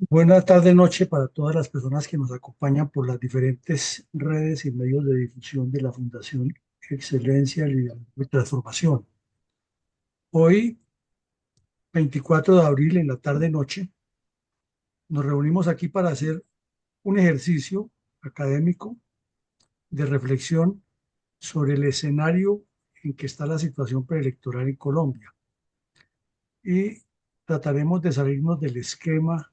Buena tarde, noche para todas las personas que nos acompañan por las diferentes redes y medios de difusión de la Fundación Excelencia, Liderazgo y Transformación. Hoy, 24 de abril, en la tarde-noche, nos reunimos aquí para hacer un ejercicio académico de reflexión sobre el escenario en que está la situación preelectoral en Colombia y trataremos de salirnos del esquema,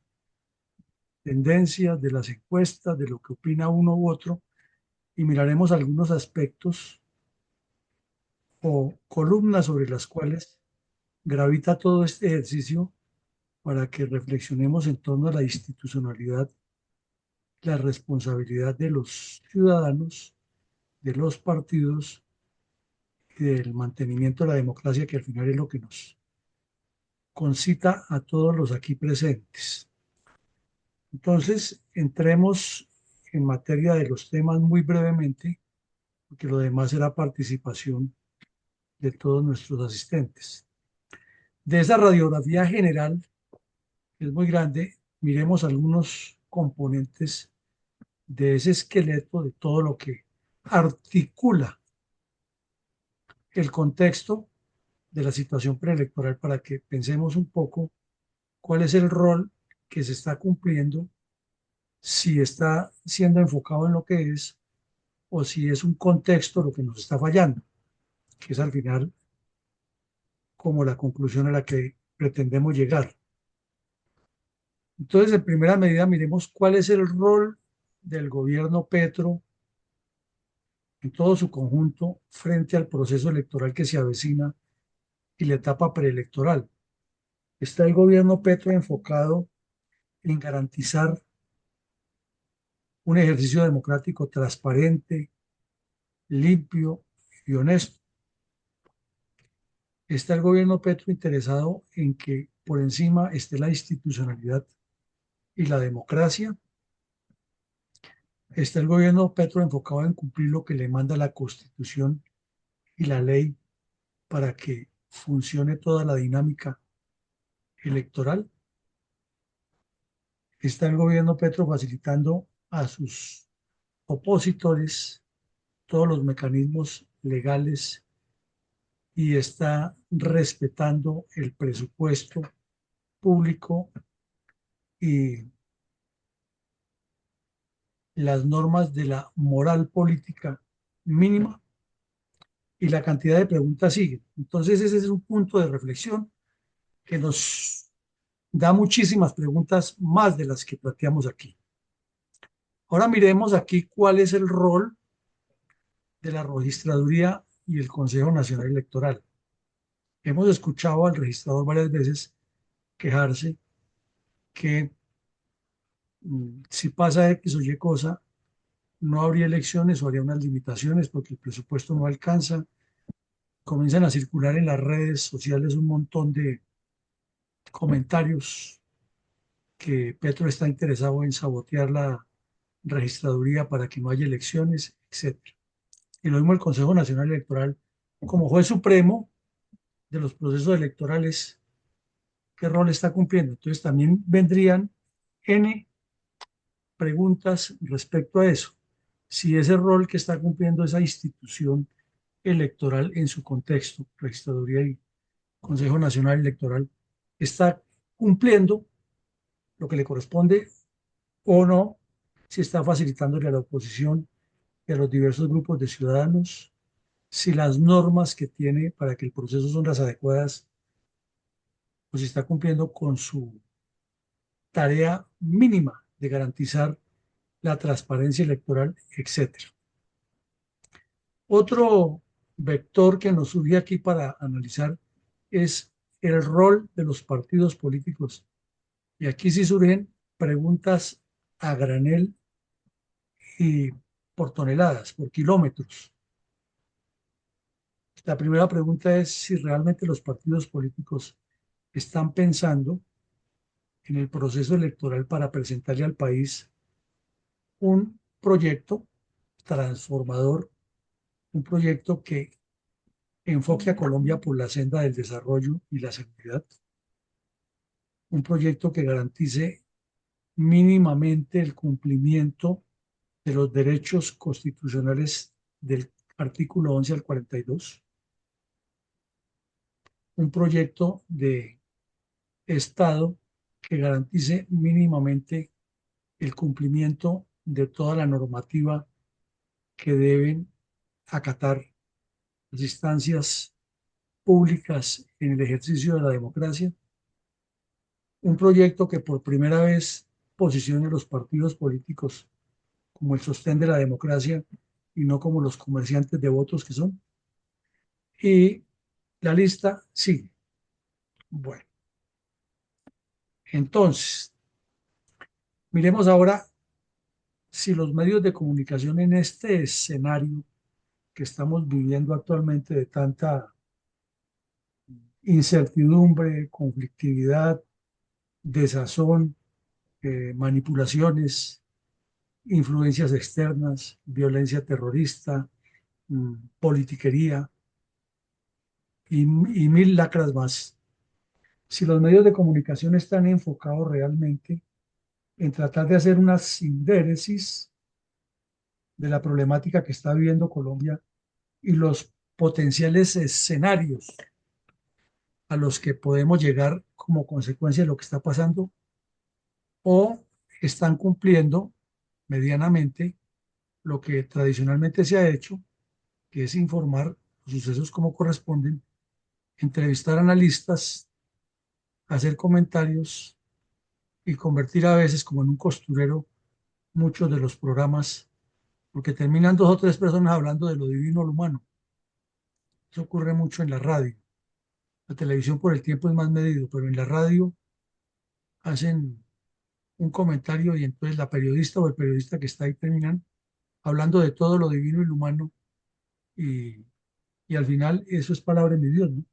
tendencias, de las encuestas, de lo que opina uno u otro y miraremos algunos aspectos o columnas sobre las cuales gravita todo este ejercicio para que reflexionemos en torno a la institucionalidad, la responsabilidad de los ciudadanos, de los partidos y del mantenimiento de la democracia, que al final es lo que nos concita a todos los aquí presentes. Entonces, entremos en materia de los temas muy brevemente, porque lo demás será participación de todos nuestros asistentes. De esa radiografía general, que es muy grande, miremos algunos componentes de ese esqueleto, de todo lo que articula el contexto de la situación preelectoral para que pensemos un poco cuál es el rol que se está cumpliendo, si está siendo enfocado en lo que es o si es un contexto lo que nos está fallando, que es al final como la conclusión a la que pretendemos llegar. Entonces, en primera medida, miremos cuál es el rol del gobierno Petro en todo su conjunto frente al proceso electoral que se avecina y la etapa preelectoral. Está el gobierno Petro enfocado en garantizar un ejercicio democrático transparente, limpio y honesto. Está el gobierno Petro interesado en que por encima esté la institucionalidad y la democracia. Está el gobierno Petro enfocado en cumplir lo que le manda la Constitución y la ley para que funcione toda la dinámica electoral. Está el gobierno Petro facilitando a sus opositores todos los mecanismos legales y está respetando el presupuesto público y las normas de la moral política mínima, y la cantidad de preguntas sigue. Entonces ese es un punto de reflexión que nos da muchísimas preguntas más de las que planteamos aquí. Ahora miremos aquí cuál es el rol de la Registraduría y el Consejo Nacional Electoral. Hemos escuchado al registrador varias veces quejarse que si pasa X o Y cosa, no habría elecciones o habría unas limitaciones porque el presupuesto no alcanza. Comienzan a circular en las redes sociales un montón de comentarios que Petro está interesado en sabotear la registraduría para que no haya elecciones, etcétera. Y lo mismo el Consejo Nacional Electoral, como juez supremo de los procesos electorales, qué rol está cumpliendo. Entonces también vendrían N preguntas respecto a eso. Si ese rol que está cumpliendo esa institución electoral en su contexto, Registraduría y Consejo Nacional Electoral, está cumpliendo lo que le corresponde o no, si está facilitándole a la oposición y a los diversos grupos de ciudadanos, si las normas que tiene para que el proceso son las adecuadas, pues si está cumpliendo con su tarea mínima de garantizar la transparencia electoral, etcétera. Otro vector que nos surge aquí para analizar es el rol de los partidos políticos. Y aquí sí surgen preguntas a granel y por toneladas, por kilómetros. La primera pregunta es si realmente los partidos políticos están pensando en el proceso electoral para presentarle al país un proyecto transformador, un proyecto que enfoque a Colombia por la senda del desarrollo y la seguridad, un proyecto que garantice mínimamente el cumplimiento de los derechos constitucionales del artículo 11 al 42, un proyecto de Estado que garantice mínimamente el cumplimiento de toda la normativa que deben acatar las instancias públicas en el ejercicio de la democracia, un proyecto que por primera vez posicione a los partidos políticos como el sostén de la democracia y no como los comerciantes de votos que son. Y la lista sigue. Bueno, entonces, miremos ahora si los medios de comunicación en este escenario que estamos viviendo actualmente de tanta incertidumbre, conflictividad, desazón, manipulaciones, influencias externas, violencia terrorista, politiquería y mil lacras más. Si los medios de comunicación están enfocados realmente en tratar de hacer una sindéresis de la problemática que está viviendo Colombia y los potenciales escenarios a los que podemos llegar como consecuencia de lo que está pasando, o están cumpliendo medianamente lo que tradicionalmente se ha hecho, que es informar los sucesos como corresponden, entrevistar analistas, hacer comentarios y convertir a veces como en un costurero muchos de los programas, porque terminan dos o tres personas hablando de lo divino o lo humano. Eso ocurre mucho en la radio. La televisión por el tiempo es más medido, pero en la radio hacen un comentario y entonces la periodista o el periodista que está ahí terminan hablando de todo lo divino y lo humano y, y al final eso es palabra de Dios, ¿no?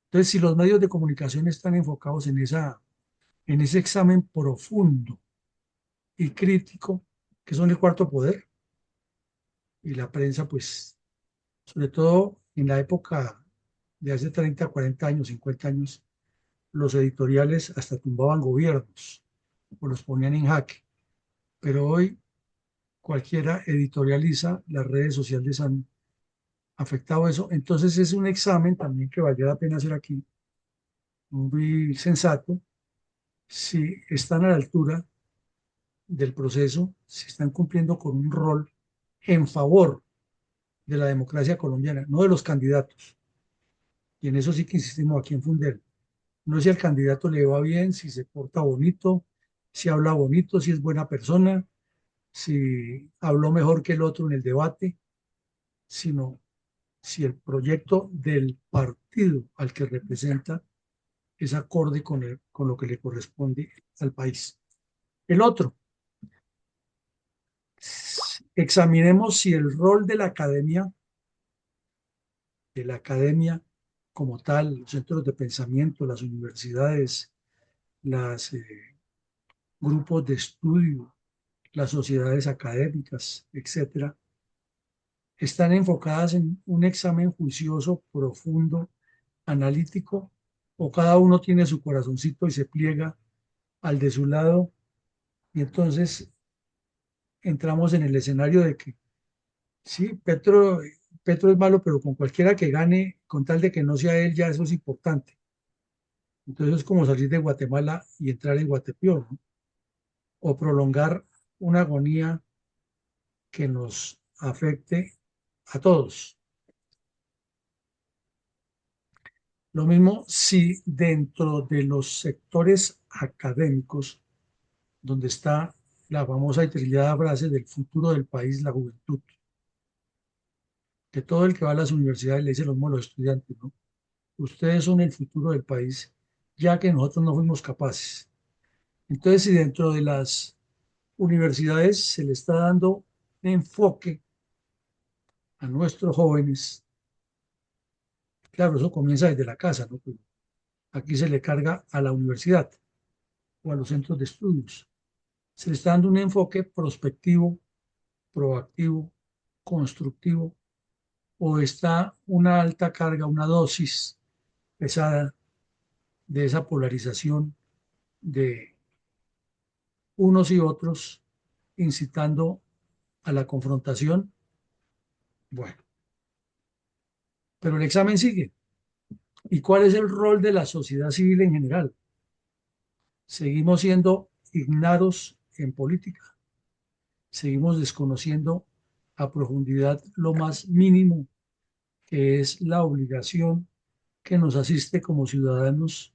Entonces, si los medios de comunicación están enfocados en ese examen profundo y crítico, que son el cuarto poder, y la prensa, pues, sobre todo en la época de hace 30, 40 años, 50 años, los editoriales hasta tumbaban gobiernos o los ponían en jaque. Pero hoy cualquiera editorializa, las redes sociales han afectado eso. Entonces es un examen también que valdría la pena hacer aquí, muy sensato, si están a la altura del proceso, si están cumpliendo con un rol en favor de la democracia colombiana, no de los candidatos. Y en eso sí que insistimos aquí en Fundel. No es si al candidato le va bien, si se porta bonito, si habla bonito, si es buena persona, si habló mejor que el otro en el debate, sino si el proyecto del partido al que representa es acorde con lo que le corresponde al país. El otro, examinemos si el rol de la academia como tal, los centros de pensamiento, las universidades, los grupos de estudio, las sociedades académicas, etcétera, están enfocadas en un examen juicioso, profundo, analítico, o cada uno tiene su corazoncito y se pliega al de su lado, y entonces entramos en el escenario de que sí, Petro es malo, pero con cualquiera que gane, con tal de que no sea él, ya eso es importante. Entonces es como salir de Guatemala y entrar en Guatepeor, ¿no? O prolongar una agonía que nos afecte a todos. Lo mismo si dentro de los sectores académicos, donde está la famosa y trillada frase del futuro del país, la juventud, que todo el que va a las universidades le dice lo mismo a los estudiantes, ¿no? Ustedes son el futuro del país, ya que nosotros no fuimos capaces. Entonces, si dentro de las universidades se le está dando enfoque a nuestros jóvenes, claro, eso comienza desde la casa, ¿no? Pues aquí se le carga a la universidad o a los centros de estudios. Se le está dando un enfoque prospectivo, proactivo, constructivo, o está una alta carga, una dosis pesada de esa polarización de unos y otros, incitando a la confrontación. Bueno, pero el examen sigue. ¿Y cuál es el rol de la sociedad civil en general? Seguimos siendo ignaros en política, seguimos desconociendo a profundidad lo más mínimo que es la obligación que nos asiste como ciudadanos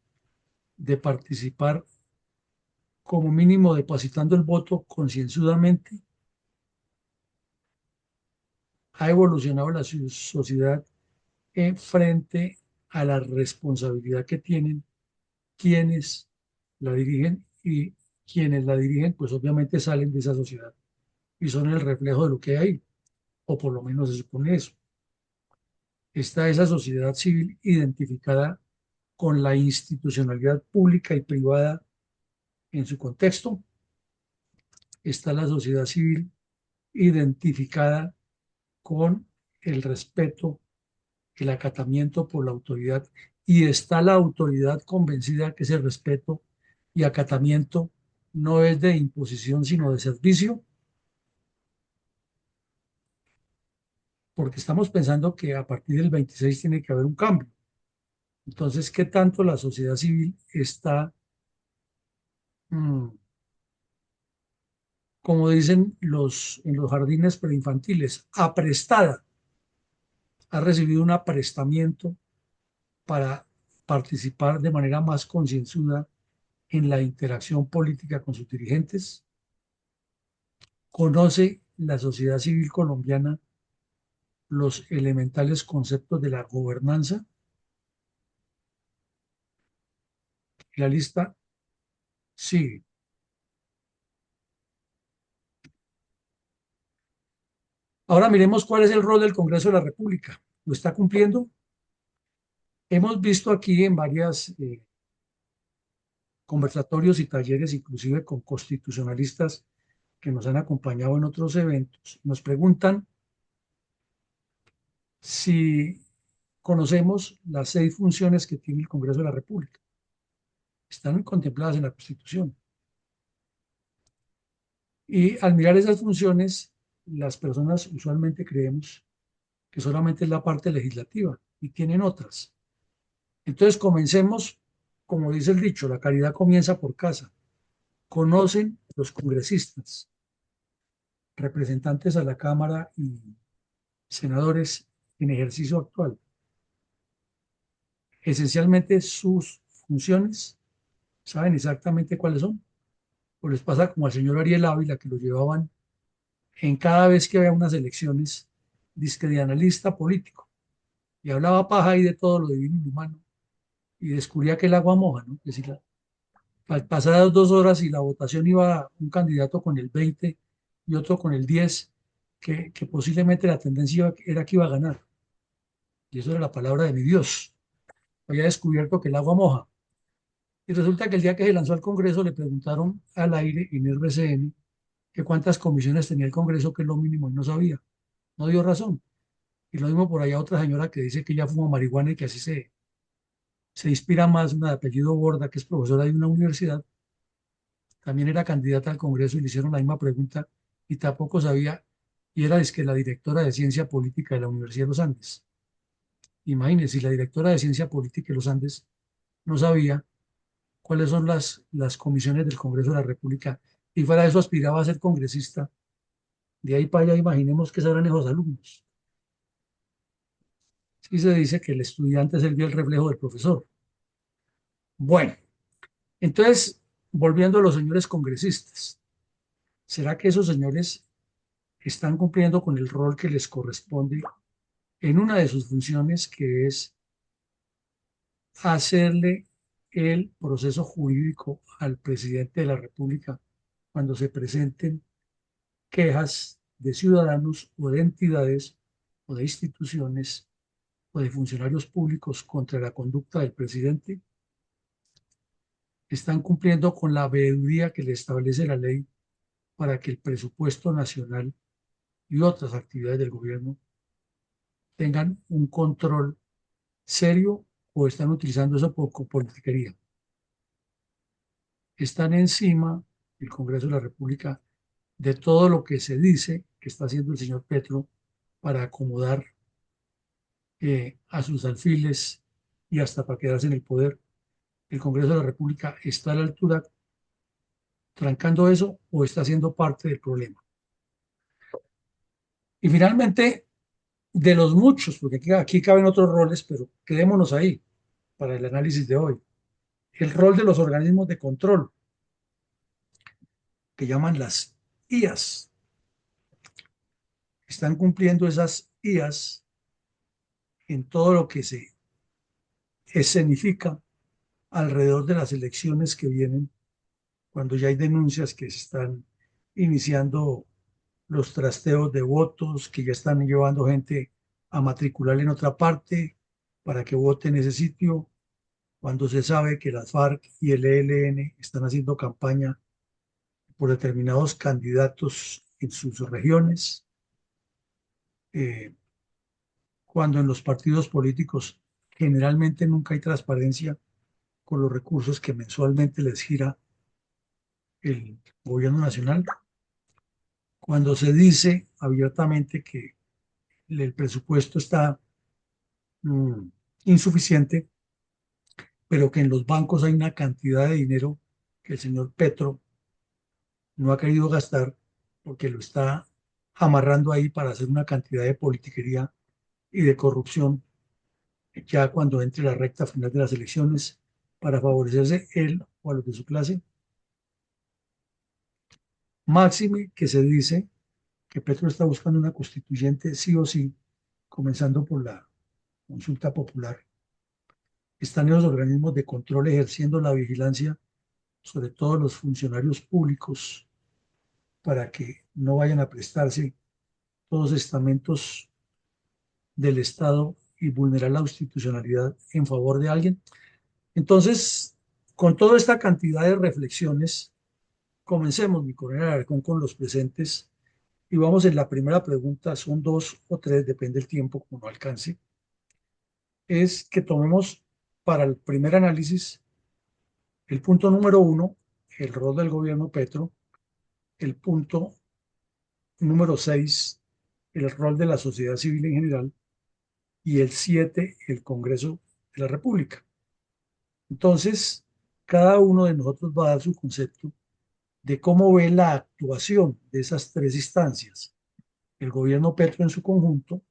de participar como mínimo depositando el voto concienzudamente. Ha evolucionado la sociedad frente a la responsabilidad que tienen quienes la dirigen y quienes la dirigen, pues obviamente salen de esa sociedad y son el reflejo de lo que hay, o por lo menos se supone eso. Está esa sociedad civil identificada con la institucionalidad pública y privada en su contexto. Está la sociedad civil identificada con el respeto, el acatamiento por la autoridad, y está la autoridad convencida que ese respeto y acatamiento no es de imposición, sino de servicio, porque estamos pensando que a partir del 26 tiene que haber un cambio. Entonces, ¿qué tanto la sociedad civil está, mm, como dicen en los jardines preinfantiles, aprestada? Ha recibido un aprestamiento para participar de manera más concienzuda en la interacción política con sus dirigentes. Conoce la sociedad civil colombiana los elementales conceptos de la gobernanza. La lista sigue. Ahora miremos cuál es el rol del Congreso de la República. ¿Lo está cumpliendo? Hemos visto aquí en varias conversatorios y talleres, inclusive con constitucionalistas que nos han acompañado en otros eventos, nos preguntan si conocemos las 6 funciones que tiene el Congreso de la República. Están contempladas en la Constitución. Y al mirar esas funciones, las personas usualmente creemos que solamente es la parte legislativa y tienen otras. Entonces comencemos, como dice el dicho, la caridad comienza por casa. Conocen los congresistas, representantes a la Cámara y senadores en ejercicio actual, esencialmente sus funciones, saben exactamente cuáles son. O les pasa como al señor Ariel Ávila, que lo llevaban en cada vez que había unas elecciones, disque de analista político, y hablaba paja ahí de todo lo divino y humano, y descubría que el agua moja, ¿no? Que si pasadas 2 horas y la votación iba un candidato con el 20 y otro con el 10, que posiblemente la tendencia era que iba a ganar. Y eso era la palabra de mi Dios. Había descubierto que el agua moja. Y resulta que el día que se lanzó al Congreso le preguntaron al aire en RCN que cuántas comisiones tenía el Congreso, que es lo mínimo, y no sabía. No dio razón. Y lo mismo por allá otra señora que dice que ella fuma marihuana y que así se inspira más, una de apellido Borda, que es profesora de una universidad, también era candidata al Congreso y le hicieron la misma pregunta y tampoco sabía, y era es que la directora de Ciencia Política de la Universidad de los Andes. Imagínense, si la directora de Ciencia Política de los Andes no sabía cuáles son las comisiones del Congreso de la República y fuera de eso aspiraba a ser congresista, de ahí para allá imaginemos que serán esos alumnos. Sí se dice que el estudiante es el reflejo del profesor. Bueno, entonces, volviendo a los señores congresistas, ¿será que esos señores están cumpliendo con el rol que les corresponde en una de sus funciones, que es hacerle el proceso jurídico al presidente de la República cuando se presenten quejas de ciudadanos o de entidades o de instituciones o de funcionarios públicos contra la conducta del presidente? ¿Están cumpliendo con la veeduría que le establece la ley para que el presupuesto nacional y otras actividades del gobierno tengan un control serio, o están utilizando eso por politiquería? Están encima el Congreso de la República de todo lo que se dice que está haciendo el señor Petro para acomodar a sus alfiles y hasta para quedarse en el poder. ¿El Congreso de la República está a la altura trancando eso o está siendo parte del problema? Y finalmente, de los muchos, porque aquí caben otros roles, pero quedémonos ahí para el análisis de hoy. El rol de los organismos de control, que llaman las IAS. Están cumpliendo esas IAS en todo lo que se escenifica alrededor de las elecciones que vienen, cuando ya hay denuncias que se están iniciando los trasteos de votos, que ya están llevando gente a matricular en otra parte para que vote en ese sitio, cuando se sabe que las FARC y el ELN están haciendo campaña por determinados candidatos en sus regiones, eh, cuando en los partidos políticos generalmente nunca hay transparencia con los recursos que mensualmente les gira el gobierno nacional, cuando se dice abiertamente que el presupuesto está mm, insuficiente, pero que en los bancos hay una cantidad de dinero que el señor Petro no ha querido gastar porque lo está amarrando ahí para hacer una cantidad de politiquería y de corrupción ya cuando entre la recta final de las elecciones para favorecerse él o a los de su clase. Máxime que se dice que Petro está buscando una constituyente sí o sí, comenzando por la consulta popular. Están los organismos de control ejerciendo la vigilancia sobre todos los funcionarios públicos para que no vayan a prestarse todos estamentos del Estado y vulnerar la constitucionalidad en favor de alguien. Entonces, con toda esta cantidad de reflexiones, comencemos, mi coronel Alarcón, con los presentes y vamos en la primera pregunta, son dos o tres, depende del tiempo, como no alcance, es que tomemos para el primer análisis el punto número uno, el rol del gobierno Petro, el punto número seis, el rol de la sociedad civil en general, y el siete, el Congreso de la República. Entonces, cada uno de nosotros va a dar su concepto de cómo ve la actuación de esas tres instancias, el gobierno Petro en su conjunto,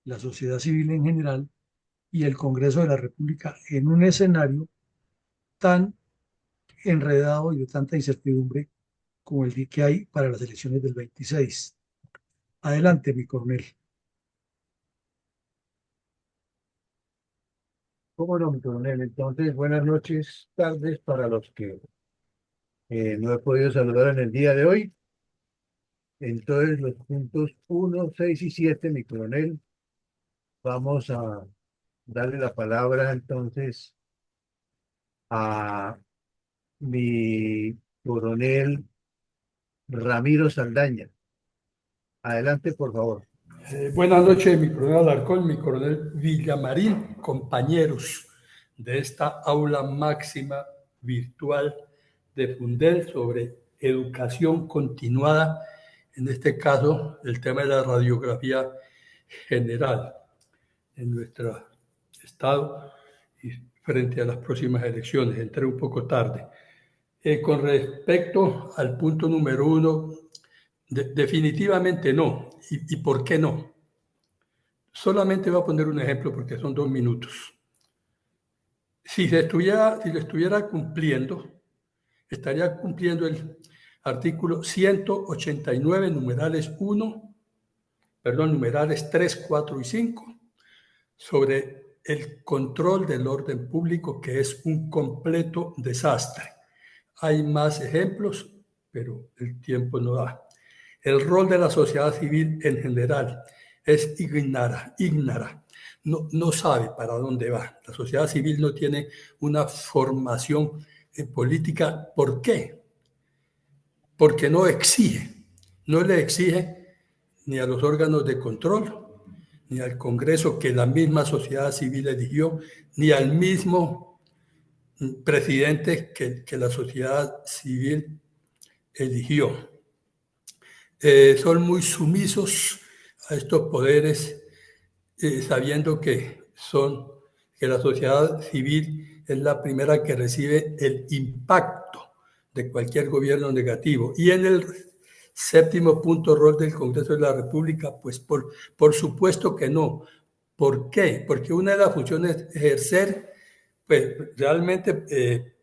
la sociedad civil en general y el Congreso de la República en un escenario tan enredado y de tanta incertidumbre como el que hay para las elecciones del 26. Adelante, mi coronel. ¿Cómo no, mi coronel? Entonces, buenas noches, tardes para los que no he podido saludar en el día de hoy. Entonces, los puntos uno, 6 y 7, mi coronel, vamos a darle la palabra entonces a mi coronel Ramiro Saldaña. Adelante, por favor. Buenas noches, mi coronel Alarcón, mi coronel Villamarín, compañeros de esta aula máxima virtual de Fundel sobre educación continuada, en este caso el tema de la radiografía general en nuestro estado y frente a las próximas elecciones. Entré un poco tarde. Con respecto al punto número uno, definitivamente no. ¿Y por qué no? Solamente voy a poner un ejemplo porque son 2 minutos. Si lo estuviera cumpliendo, estaría cumpliendo el artículo 189, numerales 1, perdón, numerales 3, 4 y 5, sobre el control del orden público, que es un completo desastre. Hay más ejemplos, pero el tiempo no da. El rol de la sociedad civil en general es ignara, no sabe para dónde va. La sociedad civil no tiene una formación política. ¿Por qué? Porque no le exige ni a los órganos de control, ni al Congreso que la misma sociedad civil eligió, ni al mismo presidente que la sociedad civil eligió. Son muy sumisos a estos poderes, sabiendo que la sociedad civil es la primera que recibe el impacto de cualquier gobierno negativo. Y en el séptimo punto, rol del Congreso de la República, pues por supuesto que no. ¿Por qué? Porque una de las funciones es ejercer, pues realmente,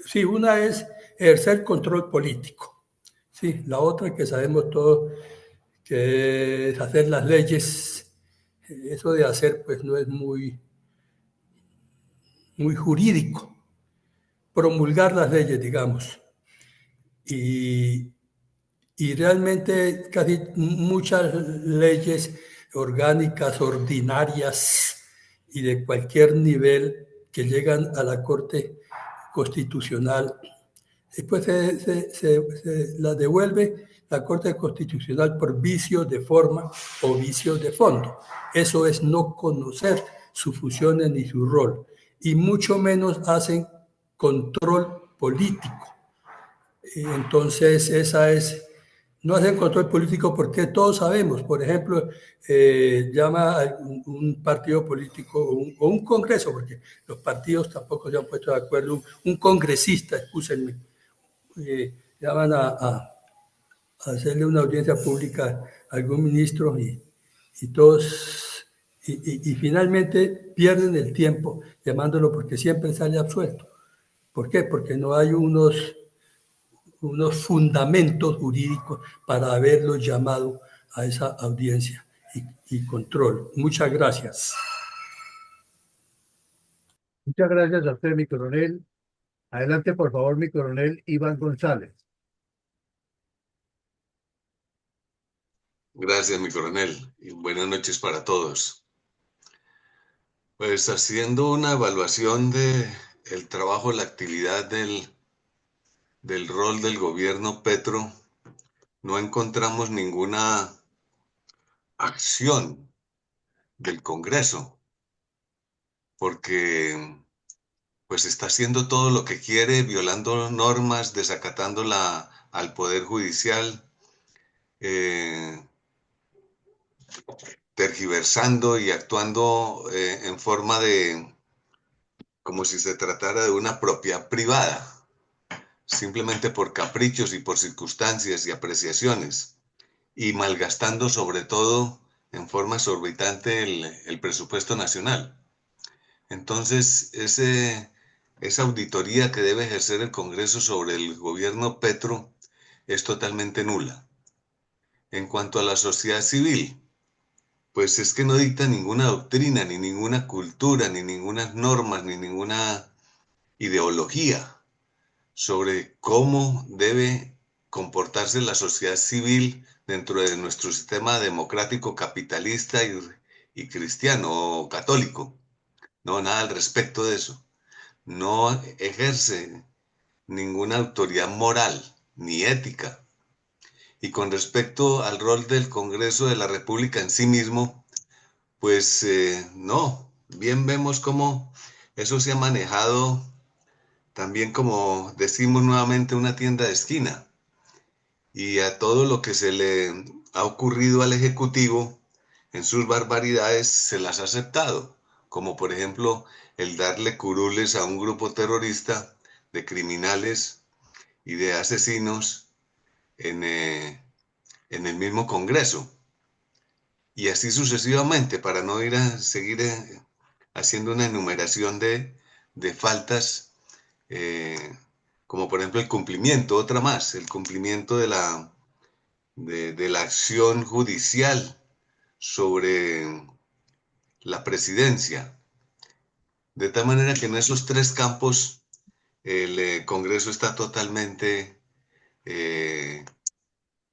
sí, una es ejercer control político. Sí, la otra que sabemos todos que es hacer las leyes. Eso de hacer, pues no es muy jurídico. Promulgar las leyes, digamos. Y, y realmente casi muchas leyes orgánicas, ordinarias y de cualquier nivel que llegan a la Corte Constitucional, después se la devuelve la Corte Constitucional por vicio de forma o vicio de fondo. Eso es no conocer sus funciones ni su rol, y mucho menos hacen control político. Entonces, no hacen control político porque todos sabemos, por ejemplo, llama a un partido político o un congreso, porque los partidos tampoco se han puesto de acuerdo, un congresista, excúsenme, llaman a hacerle una audiencia pública a algún ministro y todos, y finalmente pierden el tiempo llamándolo porque siempre sale absuelto. ¿Por qué? Porque no hay unos fundamentos jurídicos para haberlo llamado a esa audiencia y control. Muchas gracias. Muchas gracias a usted, mi coronel. Adelante, por favor, mi coronel Iván González. Gracias, mi coronel, y buenas noches para todos. Pues haciendo una evaluación de el trabajo, la actividad del rol del gobierno Petro, no encontramos ninguna acción del Congreso, porque pues está haciendo todo lo que quiere, violando normas, desacatando al Poder Judicial, tergiversando y actuando en forma de, como si se tratara de una propiedad privada, simplemente por caprichos y por circunstancias y apreciaciones, y malgastando sobre todo en forma exorbitante el presupuesto nacional. Entonces, esa auditoría que debe ejercer el Congreso sobre el gobierno Petro es totalmente nula. En cuanto a la sociedad civil, pues es que no dicta ninguna doctrina, ni ninguna cultura, ni ninguna normas, ni ninguna ideología sobre cómo debe comportarse la sociedad civil dentro de nuestro sistema democrático capitalista y cristiano o católico. No, nada al respecto de eso. No ejerce ninguna autoridad moral ni ética. Y con respecto al rol del Congreso de la República en sí mismo, pues no, bien vemos cómo eso se ha manejado también, como decimos nuevamente, una tienda de esquina. Y a todo lo que se le ha ocurrido al Ejecutivo en sus barbaridades se las ha aceptado, como por ejemplo el darle curules a un grupo terrorista de criminales y de asesinos en el mismo Congreso. Y así sucesivamente, para no ir a seguir haciendo una enumeración de faltas, como por ejemplo el cumplimiento, otra más, el cumplimiento de la acción judicial sobre la presidencia. De tal manera que en esos tres campos el Congreso está totalmente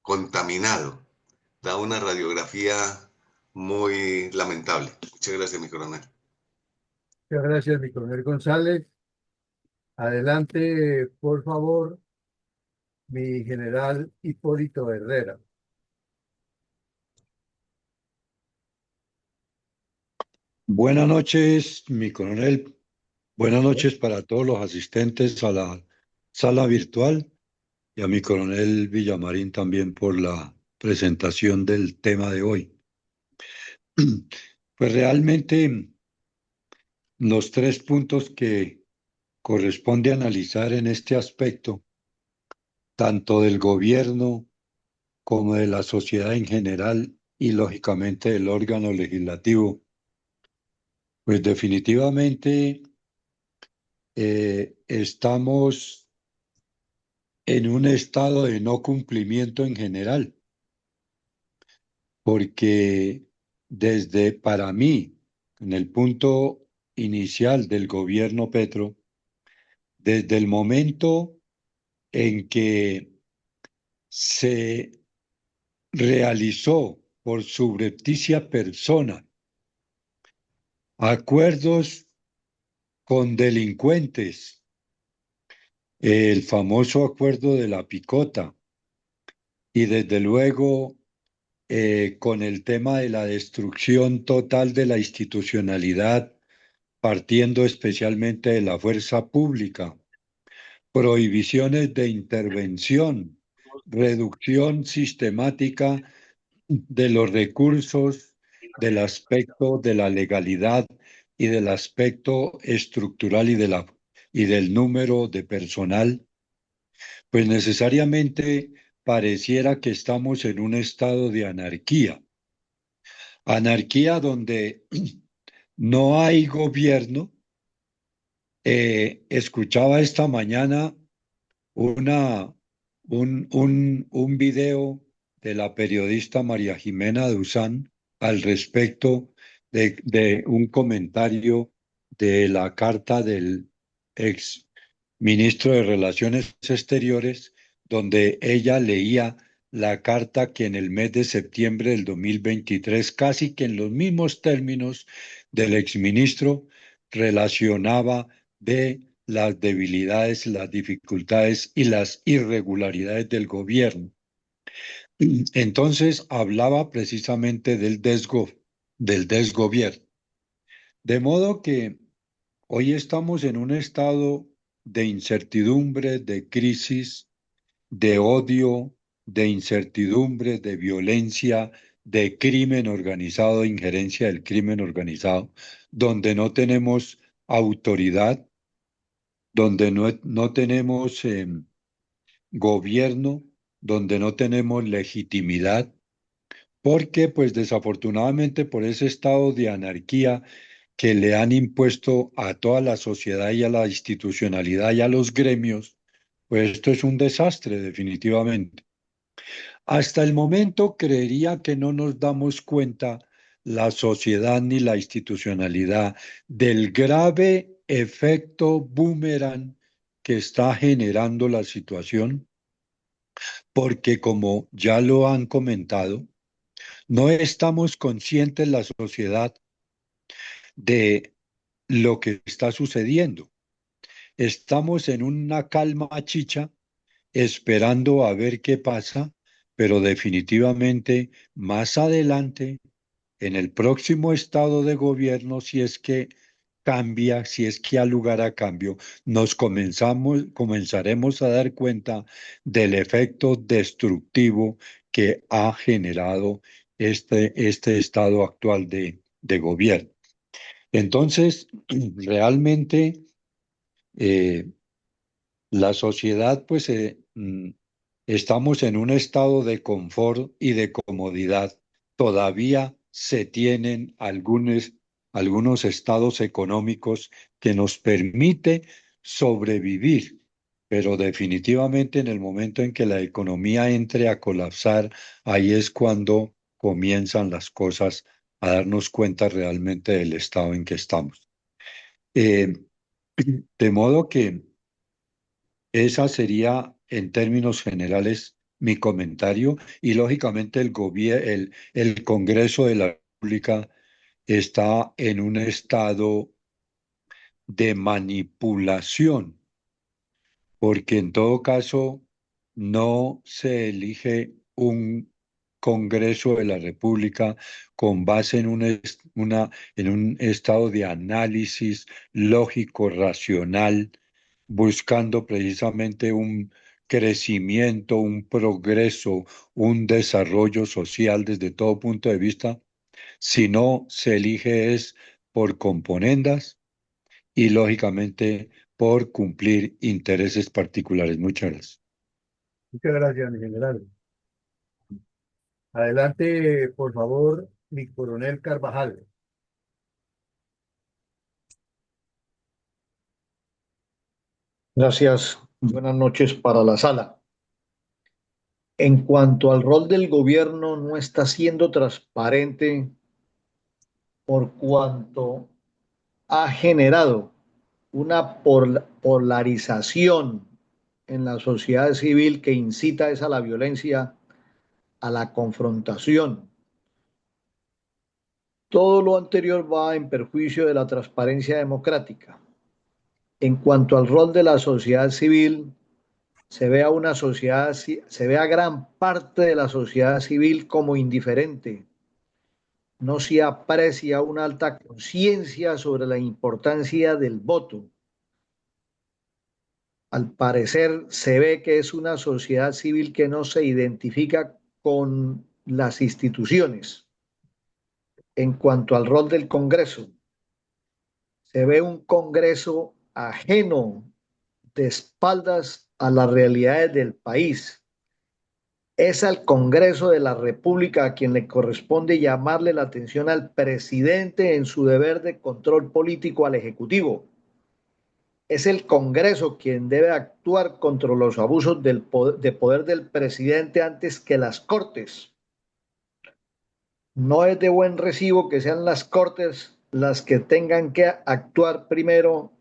contaminado. Da una radiografía muy lamentable. Muchas gracias, mi coronel. Muchas gracias, mi coronel González. Adelante, por favor, mi general Hipólito Herrera. Buenas noches, mi coronel. Buenas noches para todos los asistentes a la sala virtual y a mi coronel Villamarín también por la presentación del tema de hoy. Pues realmente los tres puntos que corresponde analizar en este aspecto, tanto del gobierno como de la sociedad en general y lógicamente del órgano legislativo, pues definitivamente estamos en un estado de no cumplimiento en general, porque desde para mí, en el punto inicial del gobierno Petro, desde el momento en que se realizó por subrepticia persona acuerdos con delincuentes, el famoso acuerdo de la picota, y desde luego con el tema de la destrucción total de la institucionalidad, partiendo especialmente de la fuerza pública, prohibiciones de intervención, reducción sistemática de los recursos, del aspecto de la legalidad y del aspecto estructural y del número de personal, pues necesariamente pareciera que estamos en un estado de anarquía. Anarquía donde no hay gobierno. Escuchaba esta mañana una, un video de la periodista María Jimena Duzán al respecto de un comentario de la carta del ex ministro de Relaciones Exteriores, donde ella leía la carta que en el mes de septiembre del 2023, casi que en los mismos términos del exministro, relacionaba de las debilidades, las dificultades y las irregularidades del gobierno. Entonces hablaba precisamente del desgobierno. De modo que hoy estamos en un estado de incertidumbre, de crisis, de odio, de incertidumbre, de violencia, de crimen organizado, de injerencia del crimen organizado, donde no tenemos autoridad, donde no tenemos gobierno, donde no tenemos legitimidad, porque pues desafortunadamente por ese estado de anarquía que le han impuesto a toda la sociedad y a la institucionalidad y a los gremios, pues esto es un desastre definitivamente. Hasta el momento creería que no nos damos cuenta la sociedad ni la institucionalidad del grave efecto boomerang que está generando la situación, porque como ya lo han comentado, no estamos conscientes la sociedad de lo que está sucediendo. Estamos en una calma chicha esperando a ver qué pasa, pero definitivamente más adelante, en el próximo estado de gobierno, si es que cambia, si es que ha lugar a cambio, comenzaremos a dar cuenta del efecto destructivo que ha generado este estado actual de gobierno. Entonces, realmente eh, la sociedad, pues, estamos en un estado de confort y de comodidad. Todavía se tienen algunos estados económicos que nos permite sobrevivir, pero definitivamente en el momento en que la economía entre a colapsar, ahí es cuando comienzan las cosas a darnos cuenta realmente del estado en que estamos. Eh, de modo que esa sería, en términos generales, mi comentario. Y lógicamente el Congreso de la República está en un estado de manipulación, porque en todo caso no se elige un Congreso de la República con base en un estado de análisis lógico, racional, buscando precisamente un crecimiento, un progreso, un desarrollo social desde todo punto de vista, sino se elige es por componendas y lógicamente por cumplir intereses particulares. Muchas gracias. Muchas gracias, mi general. Adelante, por favor, mi coronel Carvajal. Gracias. Buenas noches para la sala. En cuanto al rol del gobierno, no está siendo transparente por cuanto ha generado una polarización en la sociedad civil que incita es a la violencia, a la confrontación. Todo lo anterior va en perjuicio de la transparencia democrática. En cuanto al rol de la sociedad civil, se ve a una sociedad, se ve a gran parte de la sociedad civil como indiferente. No se aprecia una alta conciencia sobre la importancia del voto. Al parecer se ve que es una sociedad civil que no se identifica con las instituciones. En cuanto al rol del Congreso, se ve un Congreso ajeno de espaldas a las realidades del país. Es al Congreso de la República a quien le corresponde llamarle la atención al presidente en su deber de control político al Ejecutivo. Es el Congreso quien debe actuar contra los abusos de poder del presidente antes que las Cortes. No es de buen recibo que sean las Cortes las que tengan que actuar primero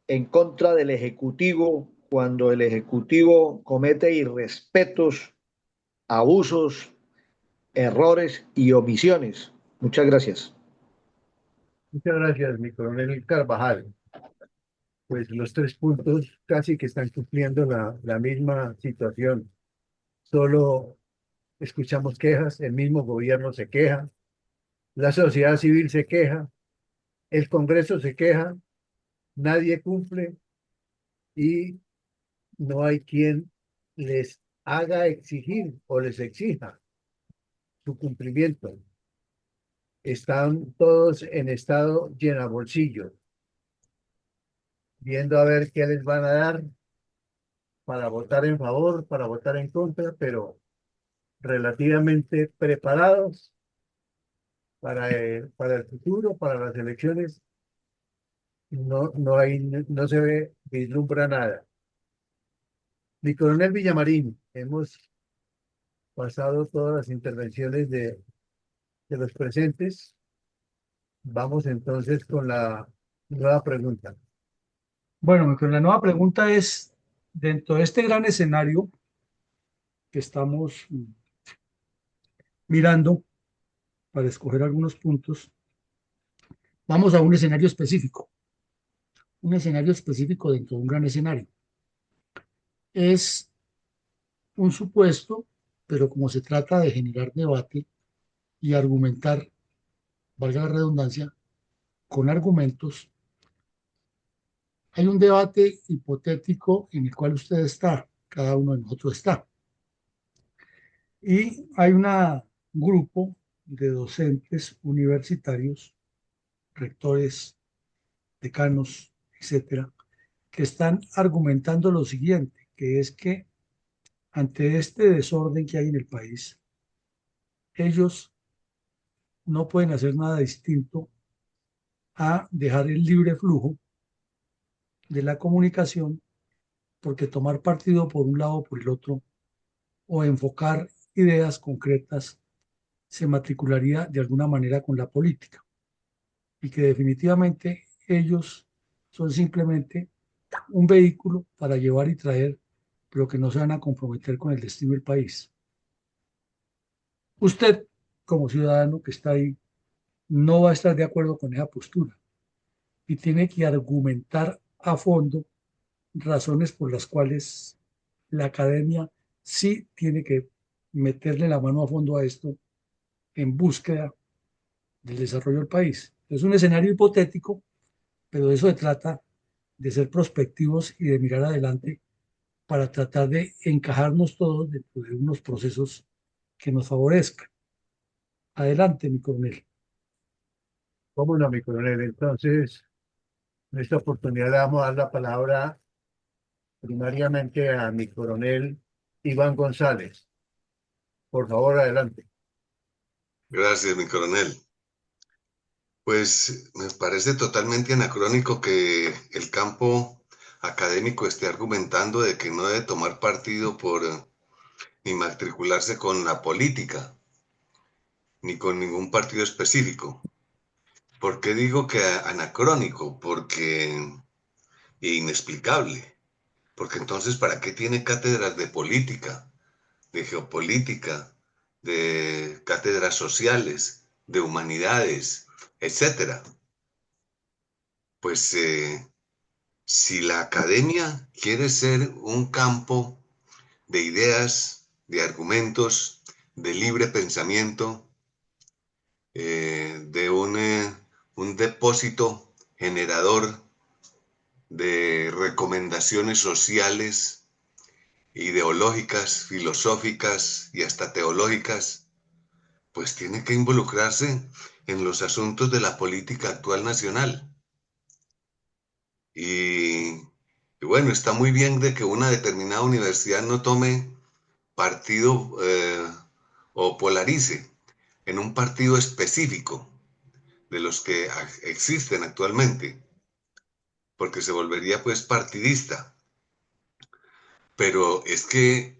en contra del Ejecutivo cuando el Ejecutivo comete irrespetos, abusos, errores y omisiones. Muchas gracias. Muchas gracias, mi coronel Carvajal. Pues los tres puntos casi que están cumpliendo la misma situación. Solo escuchamos quejas, el mismo gobierno se queja, la sociedad civil se queja, el Congreso se queja, nadie cumple y no hay quien les haga exigir o les exija su cumplimiento. Están todos en estado llena bolsillo, viendo a ver qué les van a dar para votar en favor, para votar en contra, pero relativamente preparados para el futuro, para las elecciones. No se ve, vislumbra nada. Mi coronel Villamarín, hemos pasado todas las intervenciones de los presentes. Vamos entonces con la nueva pregunta. Bueno, la nueva pregunta es, dentro de este gran escenario que estamos mirando para escoger algunos puntos, vamos a un escenario específico dentro de un gran escenario. Es un supuesto, pero como se trata de generar debate y argumentar, valga la redundancia, con argumentos, hay un debate hipotético en el cual usted está, cada uno de nosotros está. Y hay un grupo de docentes universitarios, rectores, decanos, etcétera, que están argumentando lo siguiente, que es que ante este desorden que hay en el país, ellos no pueden hacer nada distinto a dejar el libre flujo de la comunicación, porque tomar partido por un lado o por el otro, o enfocar ideas concretas, se matricularía de alguna manera con la política, y que definitivamente ellos son simplemente un vehículo para llevar y traer, pero que no se van a comprometer con el destino del país. Usted, como ciudadano que está ahí, no va a estar de acuerdo con esa postura y tiene que argumentar a fondo razones por las cuales la academia sí tiene que meterle la mano a fondo a esto en búsqueda del desarrollo del país. Es un escenario hipotético, pero de eso se trata, de ser prospectivos y de mirar adelante para tratar de encajarnos todos dentro de unos procesos que nos favorezcan. Adelante, mi coronel. ¿Cómo no, mi coronel? Entonces, en esta oportunidad le vamos a dar la palabra primariamente a mi coronel Iván González. Por favor, adelante. Gracias, mi coronel. Pues me parece totalmente anacrónico que el campo académico esté argumentando de que no debe tomar partido por ni matricularse con la política, ni con ningún partido específico. ¿Por qué digo que anacrónico? Porque inexplicable. Porque entonces, ¿para qué tiene cátedras de política, de geopolítica, de cátedras sociales, de humanidades, etcétera? Pues si la academia quiere ser un campo de ideas, de argumentos, de libre pensamiento, de un depósito generador de recomendaciones sociales, ideológicas, filosóficas y hasta teológicas, pues tiene que involucrarse en los asuntos de la política actual nacional. Y bueno, está muy bien de que una determinada universidad no tome partido o polarice en un partido específico de los que existen actualmente, porque se volvería pues partidista. Pero es que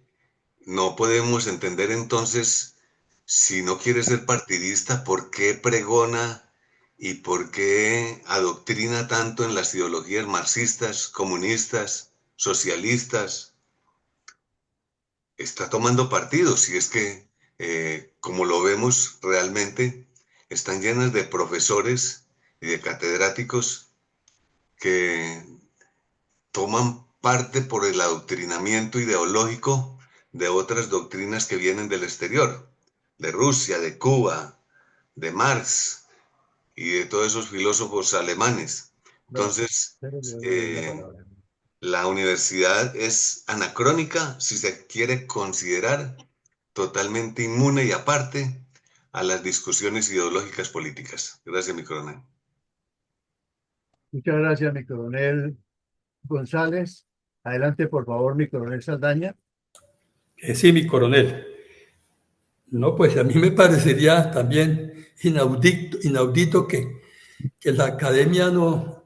no podemos entender entonces, si no quiere ser partidista, por qué pregona y por qué adoctrina tanto en las ideologías marxistas, comunistas, socialistas. Está tomando partido, si es que, como lo vemos realmente, están llenas de profesores y de catedráticos que toman parte por el adoctrinamiento ideológico de otras doctrinas que vienen del exterior, de Rusia, de Cuba, de Marx y de todos esos filósofos alemanes. Entonces, Pero le doy la eh, palabra. la universidad es anacrónica si se quiere considerar totalmente inmune y aparte a las discusiones ideológicas políticas. Gracias, mi coronel. Muchas gracias, mi coronel González. Adelante, por favor, mi coronel Saldaña. Sí, mi coronel. No, pues a mí me parecería también inaudito que la academia no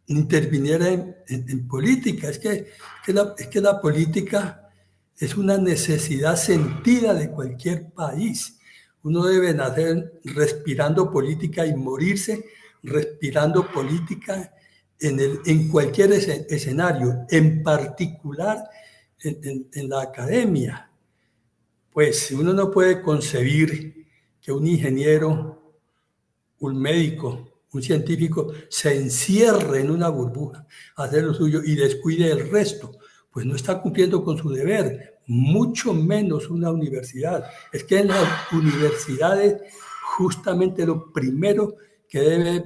interviniera en política. Es que la política es una necesidad sentida de cualquier país. Uno debe nacer respirando política y morirse respirando política en cualquier escenario, en particular en la academia. Pues uno no puede concebir que un ingeniero, un médico, un científico se encierre en una burbuja a hacer lo suyo y descuide el resto. Pues no está cumpliendo con su deber, mucho menos una universidad. Es que en las universidades justamente lo primero que debe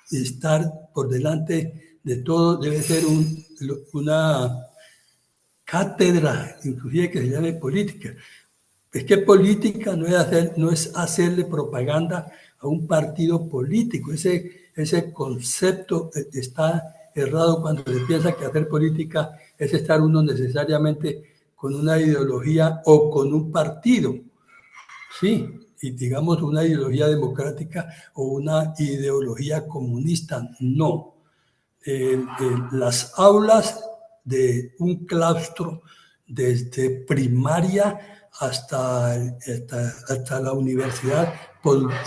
estar por delante de todo debe ser una cátedra, inclusive que se llame política. Es que política no es hacerle propaganda a un partido político. Ese concepto está errado cuando se piensa que hacer política es estar uno necesariamente con una ideología o con un partido. Sí, y digamos una ideología democrática o una ideología comunista. No. Las aulas de un claustro desde primaria hasta la universidad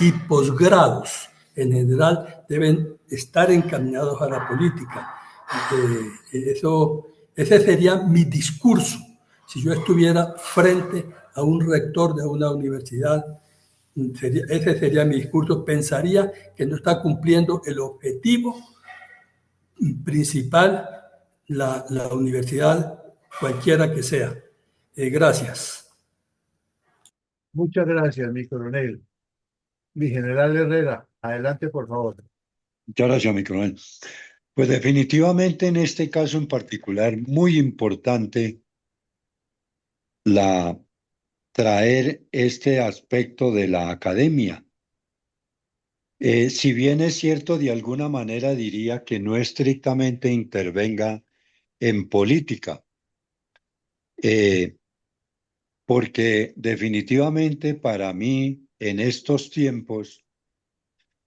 y posgrados en general deben estar encaminados a la política. Ese sería mi discurso. Si yo estuviera frente a un rector de una universidad, ese sería mi discurso. Pensaría que no está cumpliendo el objetivo principal la universidad, cualquiera que sea. Gracias. Muchas gracias, mi coronel. Mi general Herrera, adelante, por favor. Muchas gracias, mi coronel. Pues definitivamente en este caso en particular, muy importante la traer este aspecto de la academia. Si bien es cierto, de alguna manera diría que no estrictamente intervenga en política, eh, porque definitivamente para mí en estos tiempos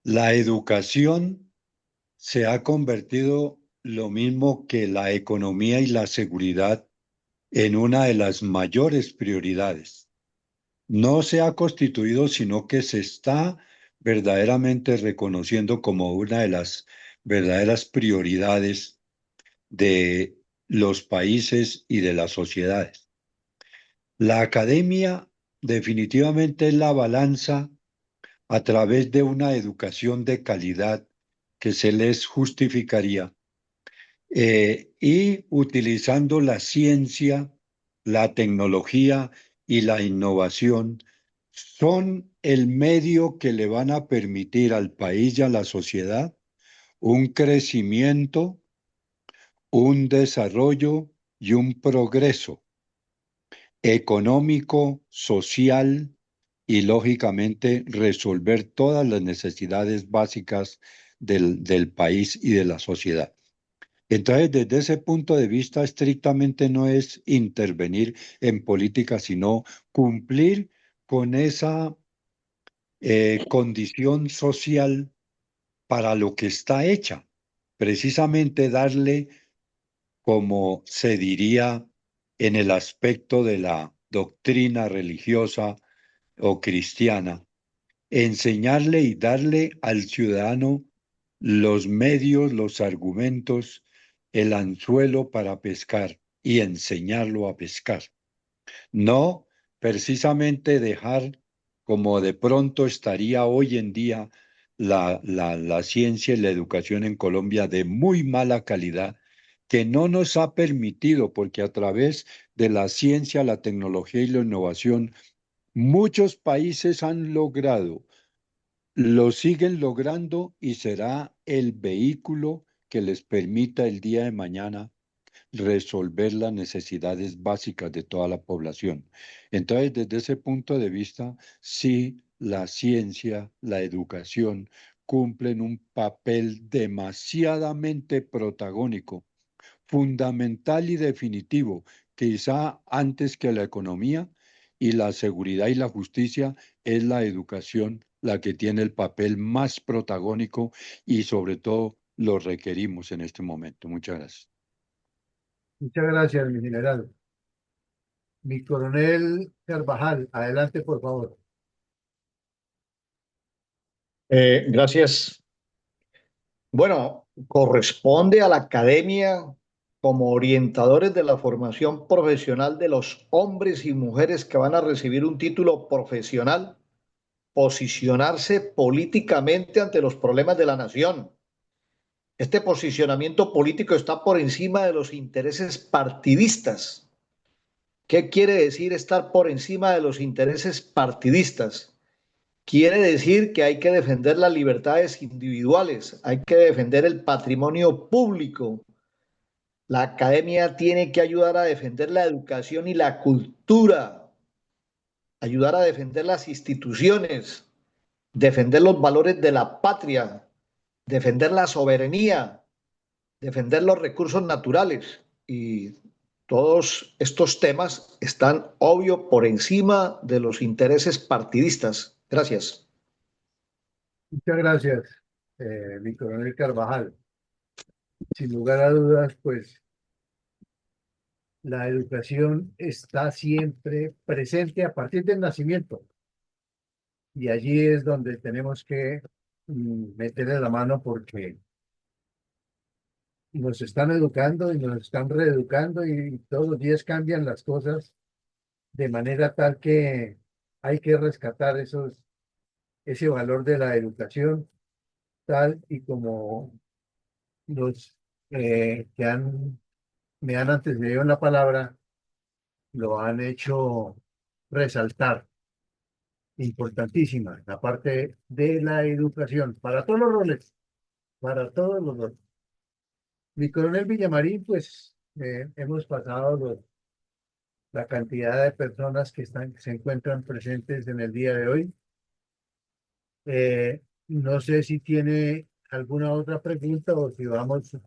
la educación se ha convertido lo mismo que la economía y la seguridad en una de las mayores prioridades. No se ha constituido, sino que se está verdaderamente reconociendo como una de las verdaderas prioridades de los países y de las sociedades. La academia definitivamente es la balanza a través de una educación de calidad que se les justificaría y utilizando la ciencia, la tecnología y la innovación son el medio que le van a permitir al país y a la sociedad un crecimiento, un desarrollo y un progreso económico, social y lógicamente resolver todas las necesidades básicas del país y de la sociedad. Entonces, desde ese punto de vista, estrictamente no es intervenir en política, sino cumplir con esa condición social para lo que está hecha. Precisamente darle, como se diría en el aspecto de la doctrina religiosa o cristiana, enseñarle y darle al ciudadano los medios, los argumentos, el anzuelo para pescar y enseñarlo a pescar. No precisamente dejar como de pronto estaría hoy en día la ciencia y la educación en Colombia de muy mala calidad, que no nos ha permitido, porque a través de la ciencia, la tecnología y la innovación, muchos países han logrado, lo siguen logrando y será el vehículo que les permita el día de mañana resolver las necesidades básicas de toda la población. Entonces, desde ese punto de vista, sí, la ciencia, la educación cumplen un papel demasiadamente protagónico, fundamental y definitivo, quizá antes que la economía y la seguridad y la justicia, es la educación la que tiene el papel más protagónico y sobre todo lo requerimos en este momento. Muchas gracias. Muchas gracias, mi general. Mi coronel Carvajal, adelante, por favor. Gracias. Bueno, corresponde a la academia como orientadores de la formación profesional de los hombres y mujeres que van a recibir un título profesional, posicionarse políticamente ante los problemas de la nación. Este posicionamiento político está por encima de los intereses partidistas. ¿Qué quiere decir estar por encima de los intereses partidistas? Quiere decir que hay que defender las libertades individuales, hay que defender el patrimonio público. La academia tiene que ayudar a defender la educación y la cultura, ayudar a defender las instituciones, defender los valores de la patria, defender la soberanía, defender los recursos naturales. Y todos estos temas están, obvio, por encima de los intereses partidistas. Gracias. Muchas gracias, mi coronel Carvajal. Sin lugar a dudas, pues la educación está siempre presente a partir del nacimiento. Y allí es donde tenemos que meterle la mano porque nos están educando y nos están reeducando y todos los días cambian las cosas de manera tal que hay que rescatar ese valor de la educación, tal y como los me han antecedido en la palabra lo han hecho resaltar. Importantísima la parte de la educación para todos los roles, para todos los roles. Mi coronel Villamarín, pues hemos pasado la cantidad de personas que se encuentran presentes en el día de hoy. No sé si tiene alguna otra pregunta o si vamos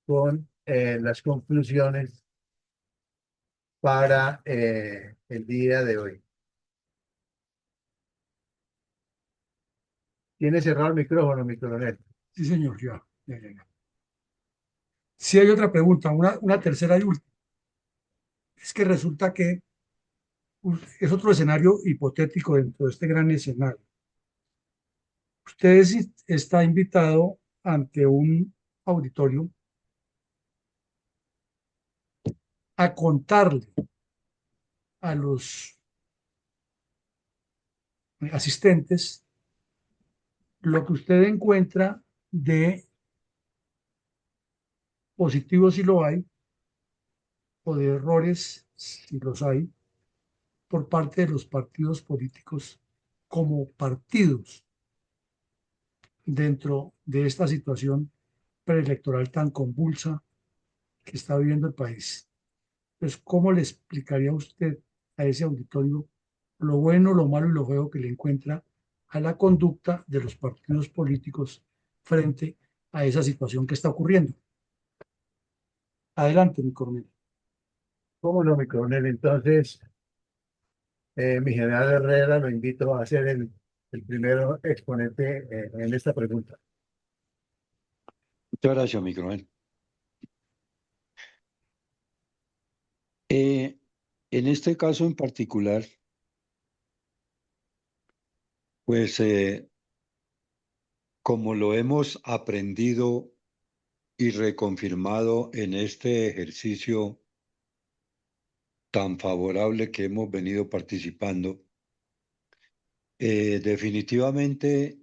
con las conclusiones para el día de hoy. Tiene cerrado el micrófono, mi coronel. Sí, señor, ya. Si hay otra pregunta, una tercera y última. Es que resulta que es otro escenario hipotético dentro de este gran escenario. Usted está invitado ante un auditorio a contarle a los asistentes lo que usted encuentra de positivo si lo hay, o de errores si los hay, por parte de los partidos políticos como partidos dentro de esta situación preelectoral tan convulsa que está viviendo el país. Entonces, ¿cómo le explicaría usted a ese auditorio lo bueno, lo malo y lo feo que le encuentra a la conducta de los partidos políticos frente a esa situación que está ocurriendo? Adelante, mi coronel. ¿Cómo no, mi coronel? Entonces, mi general Herrera lo invito a ser el primero exponente en esta pregunta. Muchas gracias, mi coronel. En este caso en particular, pues como lo hemos aprendido y reconfirmado en este ejercicio tan favorable que hemos venido participando, definitivamente